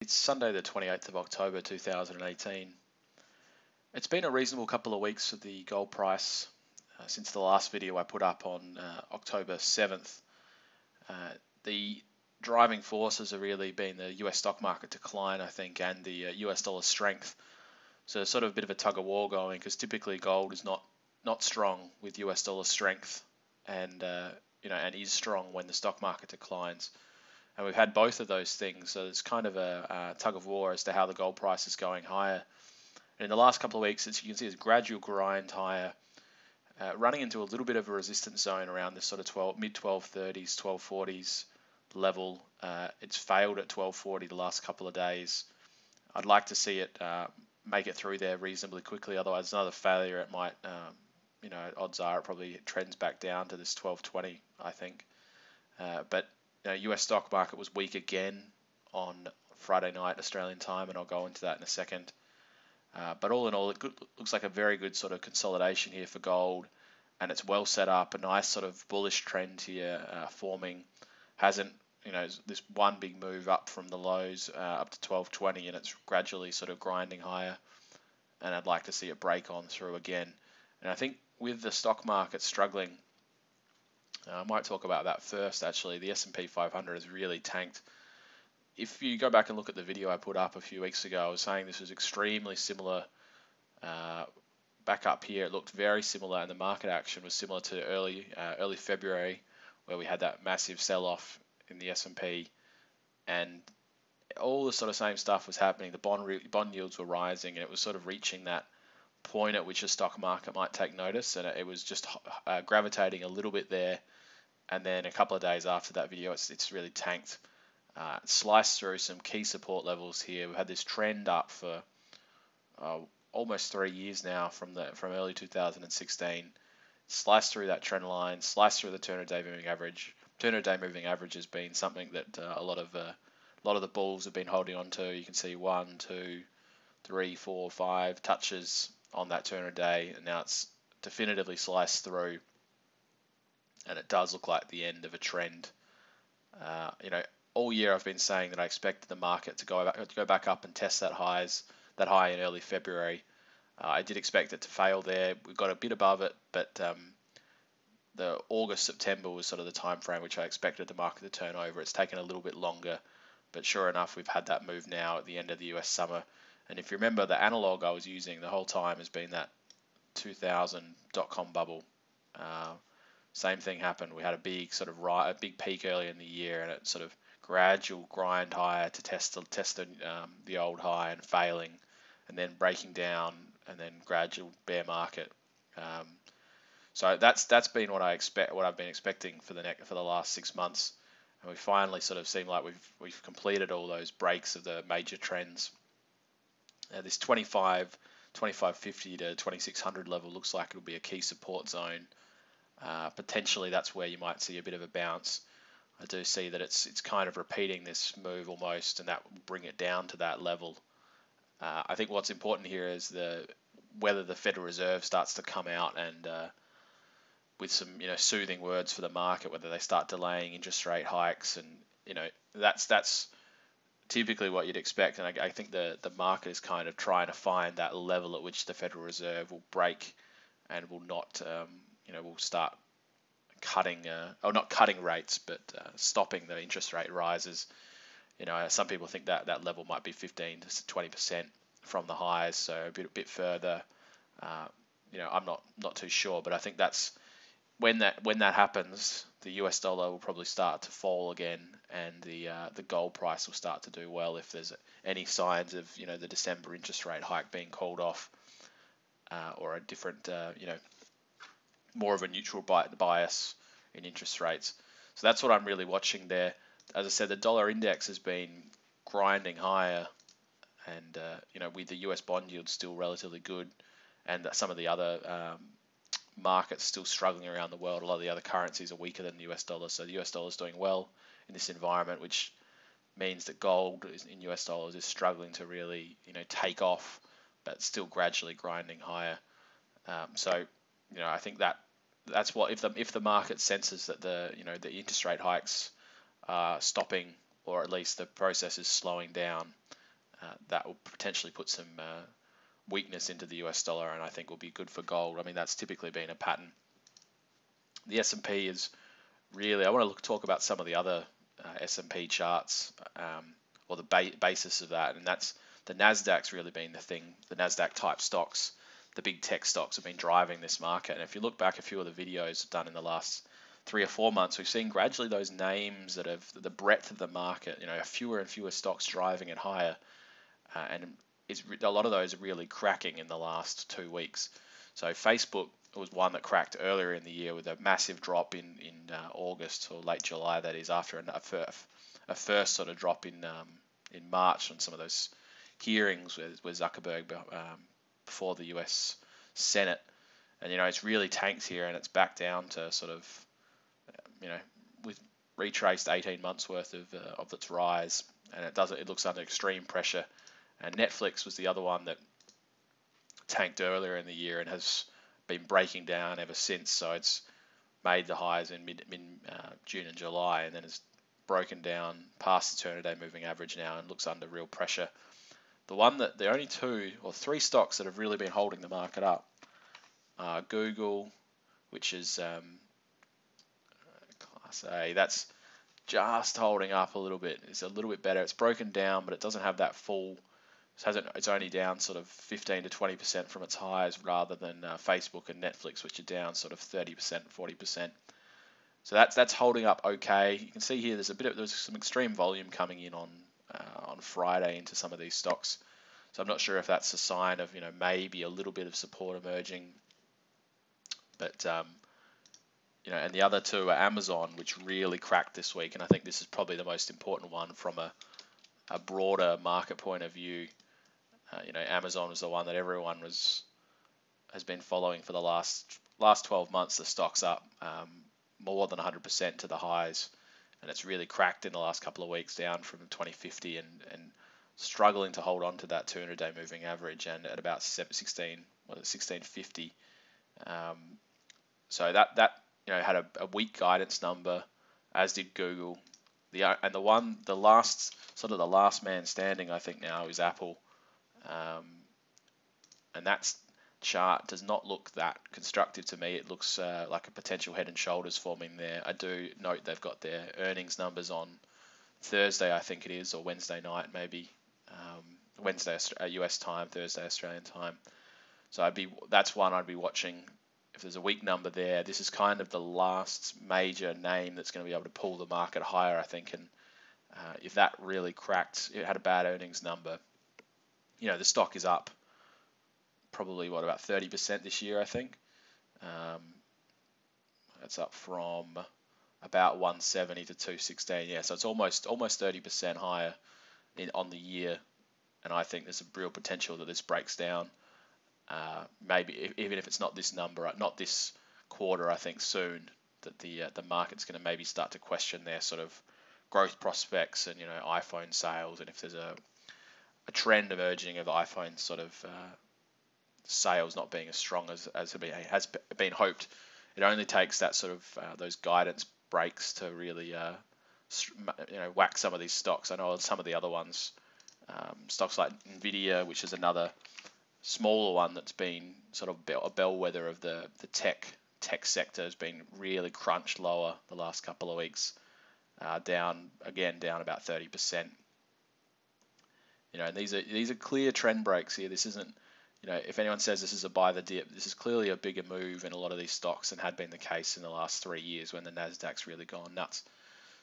It's Sunday the 28th of October 2018. It's been a reasonable couple of weeks for the gold price since the last video I put up on October 7th. The driving forces have really been the US stock market decline, I think, and the US dollar strength. So it's sort of a bit of a tug of war going, because typically gold is not strong with US dollar strength, and and is strong when the stock market declines. And we've had both of those things, so it's kind of a tug of war as to how the gold price is going higher. And in the last couple of weeks, as you can see, it's gradual grind higher, running into a little bit of a resistance zone around this sort of mid 1230s, 1240s level. It's failed at 1240 the last couple of days. I'd like to see it make it through there reasonably quickly. Otherwise, another failure, it might, odds are it probably trends back down to this 1220, I think. But US stock market was weak again on Friday night Australian time, and I'll go into that in a second. But all in all, it looks like a very good sort of consolidation here for gold, and it's well set up. A nice sort of bullish trend here forming. Hasn't, this one big move up from the lows up to 1220, and it's gradually sort of grinding higher. And I'd like to see it break on through again. And I think with the stock market struggling, I might talk about that first. Actually, the S&P 500 has really tanked. If you go back and look at the video I put up a few weeks ago, I was saying this was extremely similar. Back up here, it looked very similar, and the market action was similar to early February, where we had that massive sell-off in the S&P, and all the sort of same stuff was happening. The bond yields were rising, and it was sort of reaching that point at which the stock market might take notice, and it was just gravitating a little bit there. And then a couple of days after that video, it's really tanked. Sliced through some key support levels here. We've had this trend up for almost 3 years now, from early 2016. Sliced through that trend line, sliced through the 200-day moving average. 200-day moving average has been something that a lot of the bulls have been holding on to. You can see 1, 2, 3, 4, 5 touches on that 200-day, and now it's definitively sliced through, and it does look like the end of a trend. All year I've been saying that I expected the market to go back up and test that high in early February. I did expect it to fail there. We got a bit above it, but the August-September was sort of the time frame which I expected the market to turn over. It's taken a little bit longer, but sure enough, we've had that move now at the end of the US summer. And if you remember, the analog I was using the whole time has been that 2000 dot-com bubble. Same thing happened. We had a big peak early in the year, and it sort of gradual grind higher to test the old high, and failing, and then breaking down, and then gradual bear market. So that's been what I've been expecting for the last 6 months, and we finally sort of seem like we've completed all those breaks of the major trends. This 2550 to 2600 level looks like it'll be a key support zone. Potentially that's where you might see a bit of a bounce. I do see that it's kind of repeating this move almost, and that will bring it down to that level. I think what's important here is whether the Federal Reserve starts to come out and with some soothing words for the market, whether they start delaying interest rate hikes, and that's typically what you'd expect. And I think the market is kind of trying to find that level at which the Federal Reserve will break and will not will start cutting, or not cutting rates, but stopping the interest rate rises. Some people think that level might be 15 to 20% from the highs, so a bit further. I'm not too sure, but I think that's when that happens, the US dollar will probably start to fall again, and the gold price will start to do well if there's any signs of the December interest rate hike being called off, or a different more of a neutral bias in interest rates. So that's what I'm really watching there. As I said, the dollar index has been grinding higher, and with the US bond yield still relatively good, and some of the other markets still struggling around the world. A lot of the other currencies are weaker than the US dollar, so the US dollar is doing well in this environment, which means that gold in US dollars is struggling to really take off, but still gradually grinding higher. So I think that's what, if the market senses that the interest rate hikes are stopping, or at least the process is slowing down, that will potentially put some weakness into the US dollar, and I think will be good for gold. I mean, that's typically been a pattern. The S&P is really, I want to talk about some of the other S&P charts, or the basis of that, and that's the Nasdaq's really been the thing. The Nasdaq type stocks, the big tech stocks, have been driving this market. And if you look back, a few of the videos done in the last 3 or 4 months, we've seen gradually those names that have the breadth of the market, fewer and fewer stocks driving it higher, and a lot of those are really cracking in the last 2 weeks. So Facebook was one that cracked earlier in the year with a massive drop in August or late July, that is, after a first sort of drop in March on some of those hearings with Zuckerberg before the US Senate. And it's really tanked here, and it's back down to sort of with retraced 18 months worth of its rise, and it looks under extreme pressure. And Netflix was the other one that tanked earlier in the year and has been breaking down ever since. So it's made the highs in mid June and July, and then has broken down past the 200-day moving average now and looks under real pressure. The only 2 or 3 stocks that have really been holding the market up are Google, which is Class A. That's just holding up a little bit. It's a little bit better. It's broken down, but it doesn't have that full. It's only down sort of 15 to 20% from its highs, rather than Facebook and Netflix, which are down sort of 30%, 40%. So that's holding up okay. You can see here there's some extreme volume coming in on Friday into some of these stocks. So I'm not sure if that's a sign of maybe a little bit of support emerging. But and the other 2 are Amazon, which really cracked this week, and I think this is probably the most important one from a broader market point of view. Amazon was the one that everyone has been following for the last 12 months. The stock's up more than 100% to the highs, and it's really cracked in the last couple of weeks, down from 2050 and struggling to hold on to that 200-day moving average, and at about 1650. So that had a weak guidance number, as did Google. The last man standing, I think now, is Apple, and that chart does not look that constructive to me. It looks like a potential head and shoulders forming there. I do note they've got their earnings numbers on Thursday, I think it is, or Wednesday night maybe. Wednesday US time, Thursday Australian time. So that's one I'd be watching. If there's a weak number there, this is kind of the last major name that's going to be able to pull the market higher, I think. And if that really cracked, it had a bad earnings number. The stock is up probably about 30% this year, I think. It's up from about 170 to 216. Yeah, so it's almost 30% higher on the year. And I think there's a real potential that this breaks down. Maybe even if it's not this number, not this quarter, I think soon that the market's going to maybe start to question their sort of growth prospects and iPhone sales, and if there's a trend emerging of iPhone sort of sales not being as strong as has been hoped. It only takes that sort of those guidance breaks to really whack some of these stocks. I know some of the other ones, stocks like Nvidia, which is another smaller one that's been sort of a bellwether of the tech sector, has been really crunched lower the last couple of weeks, down about 30%. And these are clear trend breaks here. This isn't, if anyone says this is a buy the dip, this is clearly a bigger move in a lot of these stocks and had been the case in the last 3 years when the Nasdaq's really gone nuts.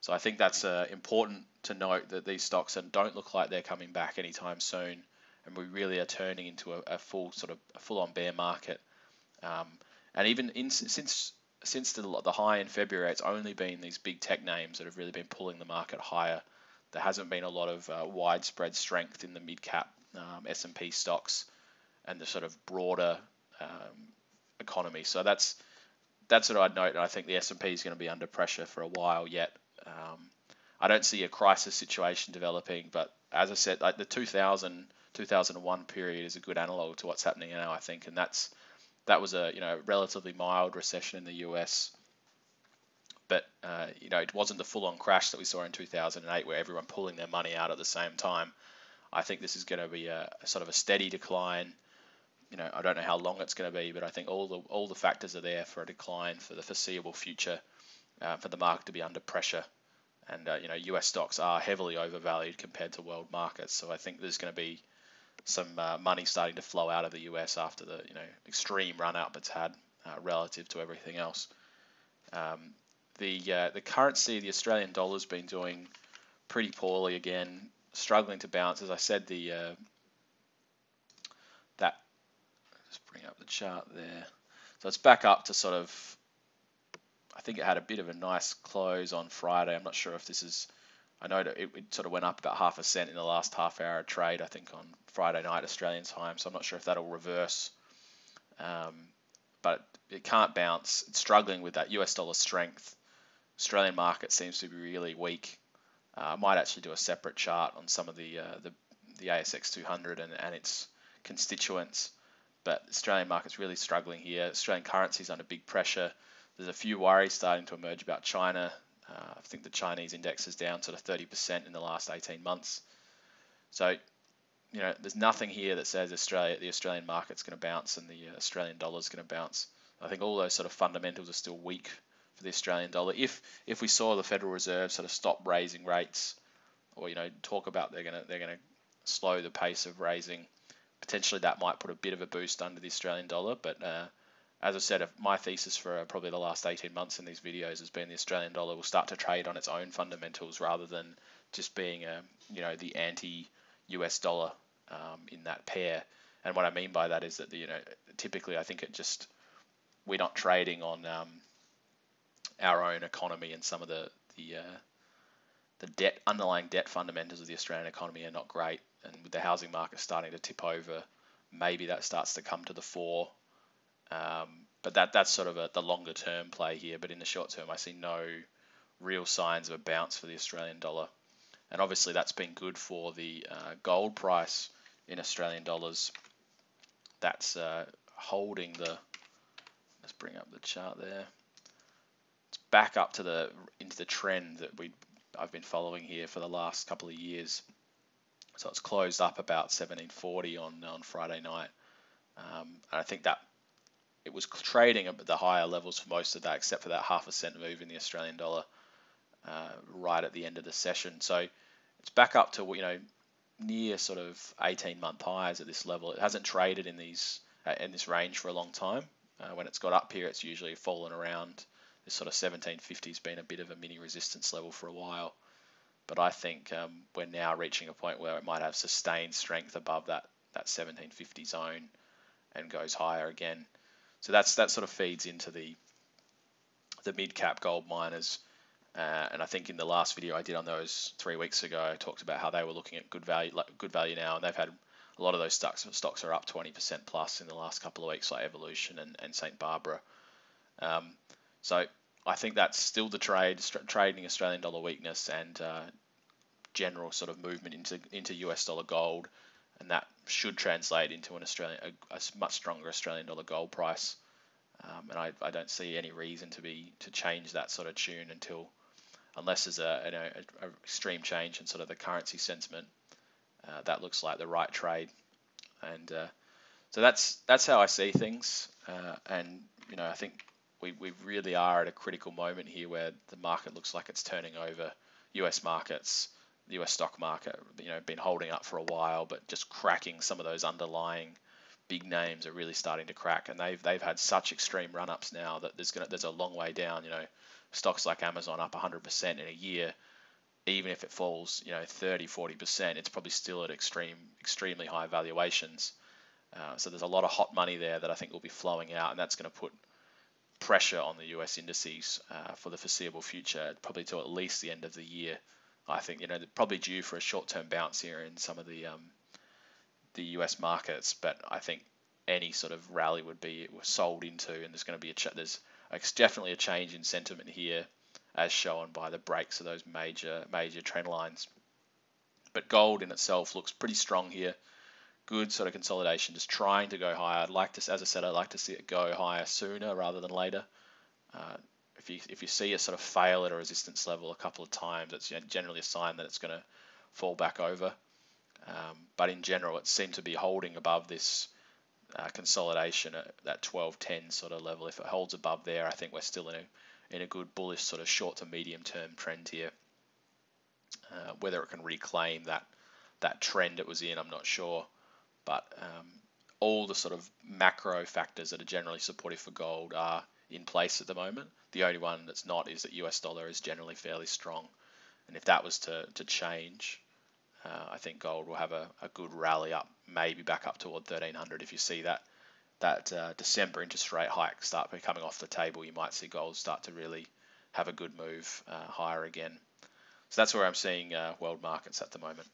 So I think that's important to note, that these stocks don't look like they're coming back anytime soon, and we really are turning into a full-on bear market. And even since the high in February, it's only been these big tech names that have really been pulling the market higher. There hasn't been a lot of widespread strength in the mid-cap S&P stocks and the sort of broader economy. So that's what I'd note. And I think the S&P is going to be under pressure for a while yet. I don't see a crisis situation developing, but as I said, like the 2001 period is a good analog to what's happening now, I think, and that was a relatively mild recession in the US. But it wasn't the full-on crash that we saw in 2008, where everyone pulling their money out at the same time. I think this is going to be a sort of a steady decline. I don't know how long it's going to be, but I think all the factors are there for a decline for the foreseeable future, for the market to be under pressure. And US stocks are heavily overvalued compared to world markets, so I think there's going to be some money starting to flow out of the US after the extreme run up it's had relative to everything else. The currency, the Australian dollar, has been doing pretty poorly again, struggling to bounce. As I said, that just bring up the chart there. So it's back up to sort of, I think it had a bit of a nice close on Friday. I'm not sure if this is, I know that it sort of went up about 0.5 cent in the last half hour of trade, I think on Friday night Australian time. So I'm not sure if that'll reverse. But it can't bounce. It's struggling with that US dollar strength. Australian market seems to be really weak. I might actually do a separate chart on some of the ASX 200 and its constituents. But Australian market's really struggling here. Australian currency's under big pressure. There's a few worries starting to emerge about China. I think the Chinese index is down sort of 30% in the last 18 months. So, there's nothing here that says the Australian market's going to bounce and the Australian dollar's going to bounce. I think all those sort of fundamentals are still weak for the Australian dollar. If we saw the Federal Reserve sort of stop raising rates, or talk about they're going to slow the pace of raising, potentially that might put a bit of a boost under the Australian dollar. But as I said, my thesis for probably the last 18 months in these videos has been the Australian dollar will start to trade on its own fundamentals rather than just being the anti-US dollar in that pair. And what I mean by that is that typically I think we're not trading on our own economy, and some of the underlying debt fundamentals of the Australian economy are not great. And with the housing market starting to tip over, maybe that starts to come to the fore. But that's sort of the longer term play here. But in the short term, I see no real signs of a bounce for the Australian dollar. And obviously that's been good for the gold price in Australian dollars. That's holding let's bring up the chart there. It's back up to into the trend that I've been following here for the last couple of years. So it's closed up about 1740 on Friday night. And I think that it was trading at the higher levels for most of that, except for that 0.5 cent move in the Australian dollar right at the end of the session. So it's back up to near sort of 18-month highs at this level. It hasn't traded in this range for a long time. When it's got up here, it's usually fallen around this sort of 1750 has been a bit of a mini resistance level for a while. But I think we're now reaching a point where it might have sustained strength above that 1750 zone and goes higher again. So that sort of feeds into the mid-cap gold miners. And I think in the last video I did on those 3 weeks ago, I talked about how they were looking at good value now, and they've had a lot of those stocks are up 20% plus in the last couple of weeks, like Evolution and St. Barbara. So I think that's still the trading Australian dollar weakness and general sort of movement into US dollar gold, and that should translate into a much stronger Australian dollar gold price. And I don't see any reason to change that sort of tune unless there's a extreme change in sort of the currency sentiment. That looks like the right trade, and so that's how I see things. And I think we really are at a critical moment here where the market looks like it's turning over. US markets, the US stock market, been holding up for a while, but just cracking some of those underlying big names are really starting to crack, and they've had such extreme run-ups now that there's a long way down. Stocks like Amazon up 100% in a year. Even if it falls 30-40%, it's probably still at extremely high valuations. So there's a lot of hot money there that I think will be flowing out, and that's going to put pressure on the US indices for the foreseeable future, probably till at least the end of the year. I think they're probably due for a short-term bounce here in some of the US markets, but I think any sort of rally would be sold into, and there's going to be there's definitely a change in sentiment here, as shown by the breaks of those major trend lines. But gold in itself looks pretty strong here. Good sort of consolidation, just trying to go higher. As I said, I'd like to see it go higher sooner rather than later. If you see it sort of fail at a resistance level a couple of times, it's generally a sign that it's going to fall back over. But in general, it seemed to be holding above this consolidation at that 1210 sort of level. If it holds above there, I think we're still in a good bullish sort of short to medium term trend here. Whether it can reclaim that trend it was in, I'm not sure. But all the sort of macro factors that are generally supportive for gold are in place at the moment. The only one that's not is that US dollar is generally fairly strong. And if that was to change, I think gold will have a good rally up, maybe back up toward 1300. If you see that December interest rate hike start coming off the table, you might see gold start to really have a good move higher again. So that's where I'm seeing world markets at the moment.